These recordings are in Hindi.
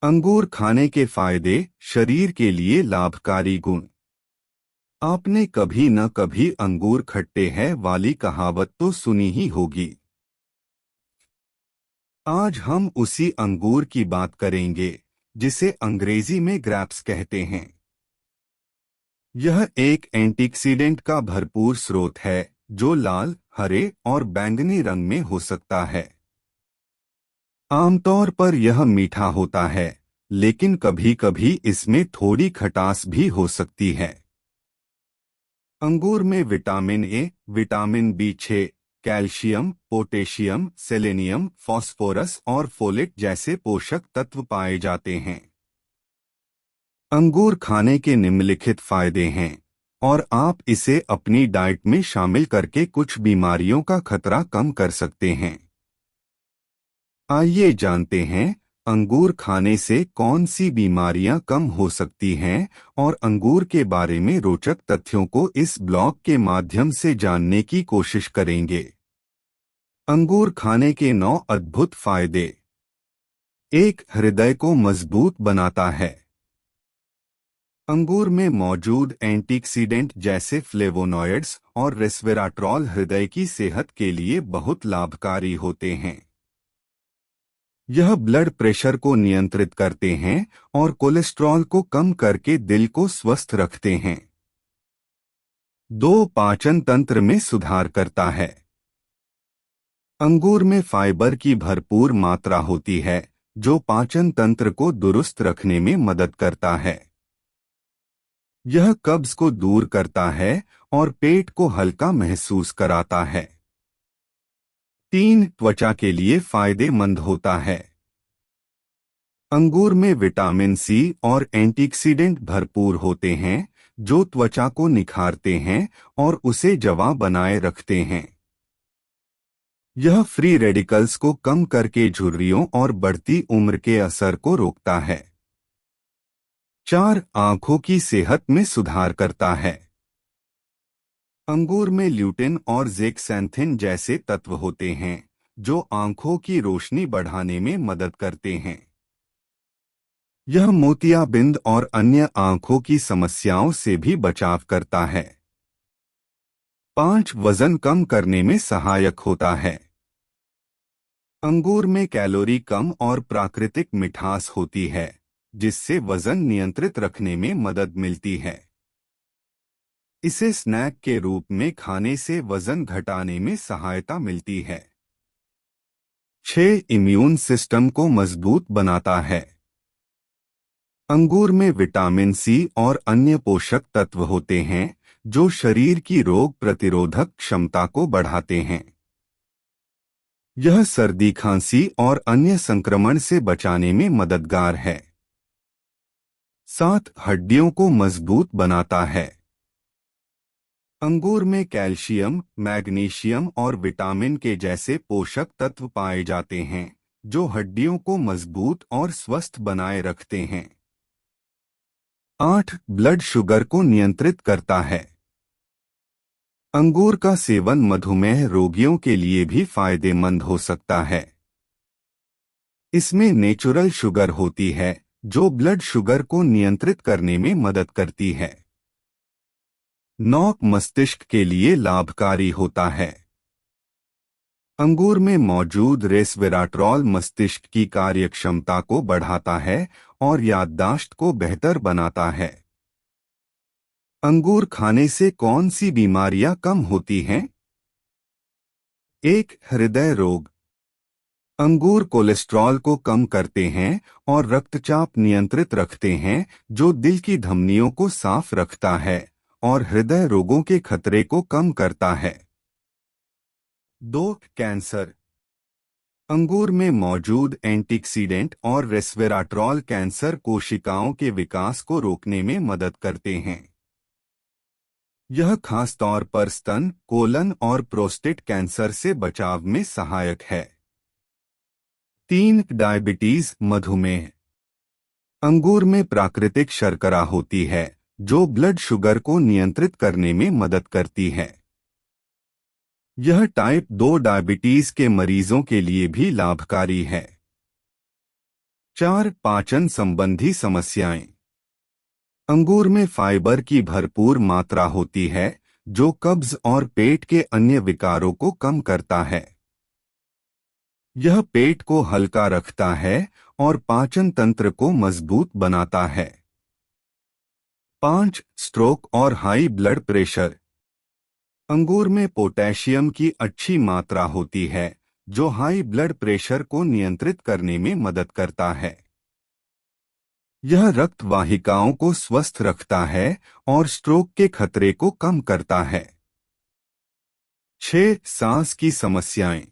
अंगूर खाने के फायदे, शरीर के लिए लाभकारी गुण। आपने कभी न कभी अंगूर खट्टे हैं वाली कहावत तो सुनी ही होगी। आज हम उसी अंगूर की बात करेंगे जिसे अंग्रेजी में ग्रेप्स कहते हैं। यह एक एंटीऑक्सीडेंट का भरपूर स्रोत है जो लाल, हरे और बैंगनी रंग में हो सकता है। आमतौर पर यह मीठा होता है, लेकिन कभी-कभी इसमें थोड़ी खटास भी हो सकती है। अंगूर में विटामिन ए, विटामिन बी6, कैल्शियम, पोटेशियम, सेलेनियम, फास्फोरस और फोलेट जैसे पोषक तत्व पाए जाते हैं। अंगूर खाने के निम्नलिखित फायदे हैं और आप इसे अपनी डाइट में शामिल करके कुछ बीमारियों का खतरा कम कर सकते हैं। आइए जानते हैं अंगूर खाने से कौन सी बीमारियां कम हो सकती हैं और अंगूर के बारे में रोचक तथ्यों को इस ब्लॉग के माध्यम से जानने की कोशिश करेंगे। अंगूर खाने के 9 अद्भुत फायदे। 1. हृदय को मजबूत बनाता है। अंगूर में मौजूद एंटीऑक्सीडेंट जैसे फ्लेवोनॉइड्स और रेस्वेराट्रॉल हृदय की सेहत के लिए बहुत लाभकारी होते हैं। यह ब्लड प्रेशर को नियंत्रित करते हैं और कोलेस्ट्रॉल को कम करके दिल को स्वस्थ रखते हैं। 2. पाचन तंत्र में सुधार करता है। अंगूर में फाइबर की भरपूर मात्रा होती है जो पाचन तंत्र को दुरुस्त रखने में मदद करता है। यह कब्ज को दूर करता है और पेट को हल्का महसूस कराता है। 3. त्वचा के लिए फायदेमंद होता है। अंगूर में विटामिन सी और एंटीऑक्सीडेंट भरपूर होते हैं जो त्वचा को निखारते हैं और उसे जवां बनाए रखते हैं। यह फ्री रेडिकल्स को कम करके झुर्रियों और बढ़ती उम्र के असर को रोकता है। 4. आंखों की सेहत में सुधार करता है। अंगूर में ल्यूटिन और ज़ेक्सैंथिन जैसे तत्व होते हैं जो आंखों की रोशनी बढ़ाने में मदद करते हैं। यह मोतियाबिंद और अन्य आंखों की समस्याओं से भी बचाव करता है। 5. वजन कम करने में सहायक होता है। अंगूर में कैलोरी कम और प्राकृतिक मिठास होती है जिससे वजन नियंत्रित रखने में मदद मिलती है। इसे स्नैक के रूप में खाने से वजन घटाने में सहायता मिलती है। 6. इम्यून सिस्टम को मजबूत बनाता है। अंगूर में विटामिन सी और अन्य पोषक तत्व होते हैं जो शरीर की रोग प्रतिरोधक क्षमता को बढ़ाते हैं। यह सर्दी, खांसी और अन्य संक्रमण से बचाने में मददगार है। 7. हड्डियों को मजबूत बनाता है। अंगूर में कैल्शियम, मैग्नीशियम और विटामिन के जैसे पोषक तत्व पाए जाते हैं जो हड्डियों को मजबूत और स्वस्थ बनाए रखते हैं। 8. ब्लड शुगर को नियंत्रित करता है। अंगूर का सेवन मधुमेह रोगियों के लिए भी फायदेमंद हो सकता है। इसमें नेचुरल शुगर होती है जो ब्लड शुगर को नियंत्रित करने में मदद करती है। 9. मस्तिष्क के लिए लाभकारी होता है। अंगूर में मौजूद रेस्वेराट्रॉल मस्तिष्क की कार्यक्षमता को बढ़ाता है और याददाश्त को बेहतर बनाता है। अंगूर खाने से कौन सी बीमारियां कम होती हैं? 1. हृदय रोग। अंगूर कोलेस्ट्रॉल को कम करते हैं और रक्तचाप नियंत्रित रखते हैं जो दिल की धमनियों को साफ रखता है और हृदय रोगों के खतरे को कम करता है। 2. कैंसर। अंगूर में मौजूद एंटीऑक्सीडेंट और रेस्वेराट्रॉल कैंसर कोशिकाओं के विकास को रोकने में मदद करते हैं। यह खास तौर पर स्तन, कोलन और प्रोस्टेट कैंसर से बचाव में सहायक है। 3. डायबिटीज, मधुमेह। अंगूर में प्राकृतिक शर्करा होती है जो ब्लड शुगर को नियंत्रित करने में मदद करती है। यह टाइप 2 डायबिटीज के मरीजों के लिए भी लाभकारी है। 4. पाचन संबंधी समस्याएं। अंगूर में फाइबर की भरपूर मात्रा होती है जो कब्ज और पेट के अन्य विकारों को कम करता है। यह पेट को हल्का रखता है और पाचन तंत्र को मजबूत बनाता है। 5. स्ट्रोक और हाई ब्लड प्रेशर। अंगूर में पोटेशियम की अच्छी मात्रा होती है जो हाई ब्लड प्रेशर को नियंत्रित करने में मदद करता है। यह रक्त वाहिकाओं को स्वस्थ रखता है और स्ट्रोक के खतरे को कम करता है। 6. सांस की समस्याएं।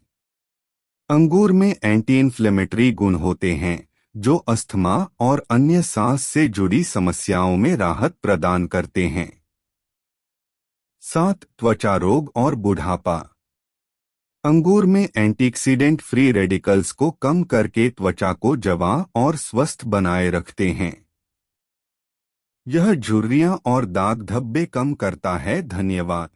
अंगूर में एंटी इन्फ्लेमेटरी गुण होते हैं जो अस्थमा और अन्य सांस से जुड़ी समस्याओं में राहत प्रदान करते हैं। 7. त्वचा रोग और बुढ़ापा। अंगूर में एंटीऑक्सीडेंट फ्री रेडिकल्स को कम करके त्वचा को जवां और स्वस्थ बनाए रखते हैं। यह झुर्रियां और दाग धब्बे कम करता है। धन्यवाद।